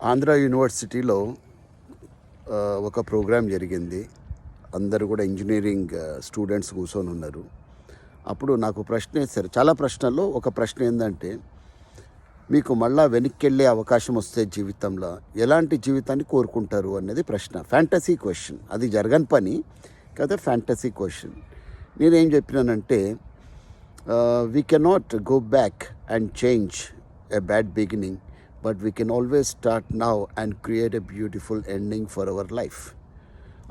ఆంధ్ర యూనివర్సిటీలో ఒక ప్రోగ్రాం జరిగింది. అందరూ కూడా ఇంజనీరింగ్ స్టూడెంట్స్ కూర్చొని ఉన్నారు. అప్పుడు నాకు ప్రశ్న వేశారు. చాలా ప్రశ్నల్లో ఒక ప్రశ్న ఏంటంటే, మీకు మళ్ళా వెనక్కి వెళ్ళే అవకాశం వస్తే జీవితంలో ఎలాంటి జీవితాన్ని కోరుకుంటారు అనేది ప్రశ్న. ఫ్యాంటసీ క్వశ్చన్, అది జరగని పని కదా, ఫ్యాంటసీ క్వశ్చన్. నేనేం చెప్పినానంటే, we cannot go back and change a bad beginning, but we can always start now and create a beautiful ending for our life.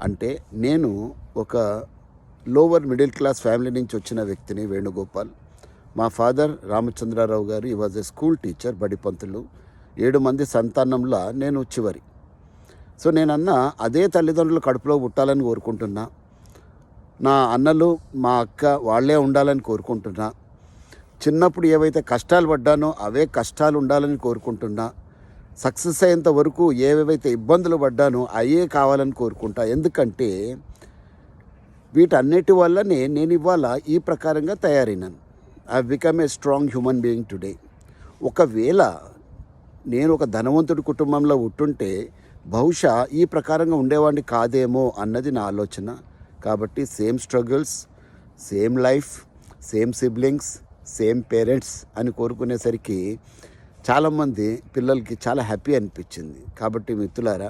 అంటే నేను ఒక లోవర్ మిడిల్ క్లాస్ ఫ్యామిలీ నుంచి వచ్చిన వ్యక్తిని, వేణుగోపాల్. మా ఫాదర్ రామచంద్రారావు గారు ఈ was a school teacher, Badipantulu. 7 మంది సంతానంలో నేను చివరి. సో నేనన్నా అదే తల్లిదండ్రులు కడుపులో పుట్టాలని కోరుకుంటున్నా. నా అన్నలు మా అక్క వాళ్ళే ఉండాలని కోరుకుంటున్నా. చిన్నప్పుడు ఏవైతే కష్టాలు పడ్డానో అవే కష్టాలు ఉండాలని కోరుకుంటున్నా. సక్సెస్ అయ్యేంత వరకు ఏవేవైతే ఇబ్బందులు పడ్డానో అయ్యే కావాలని కోరుకుంటా. ఎందుకంటే వీటన్నిటి వల్లనే నేను ఇవాళ ఈ ప్రకారంగా తయారైనాను. I become a strong human being today. ఒకవేళ నేను ఒక ధనవంతుడి కుటుంబంలో ఉంటుంటే బహుశా ఈ ప్రకారంగా ఉండేవాడిని కాదేమో అన్నది నా ఆలోచన. కాబట్టి same struggles, same life, same siblings, same parents అని కోరుకునేసరికి చాలామంది పిల్లలకి చాలా హ్యాపీ అనిపించింది. కాబట్టి మిత్రులారా,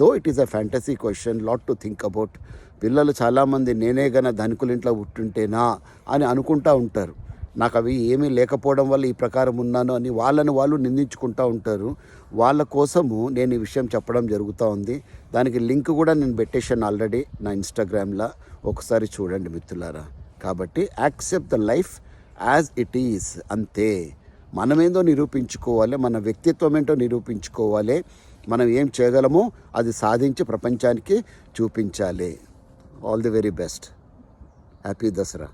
though it is a fantasy question, lot to think about. పిల్లలు చాలామంది నేనే గన ధనికుల ఇంట్లో పుట్టుంటేనా అని అనుకుంటూ ఉంటారు. నాకు అవి ఏమీ లేకపోవడం వల్ల ఈ ప్రకారం ఉన్నాను అని వాళ్ళని వాళ్ళు నిందించుకుంటూ ఉంటారు. వాళ్ళ కోసము నేను ఈ విషయం చెప్పడం జరుగుతూ ఉంది. దానికి లింక్ కూడా నేను పెట్టేశాను ఆల్రెడీ నా ఇన్స్టాగ్రామ్లో, ఒకసారి చూడండి మిత్రులారా. కాబట్టి accept the life as it is, అంతే. మనమేందో నిరూపించుకోవాలి, మన వ్యక్తిత్వం ఏంటో నిరూపించుకోవాలి, మనం ఏం చేయగలమో అది సాధించి ప్రపంచానికి చూపించాలి. All the very best. Happy Dasara.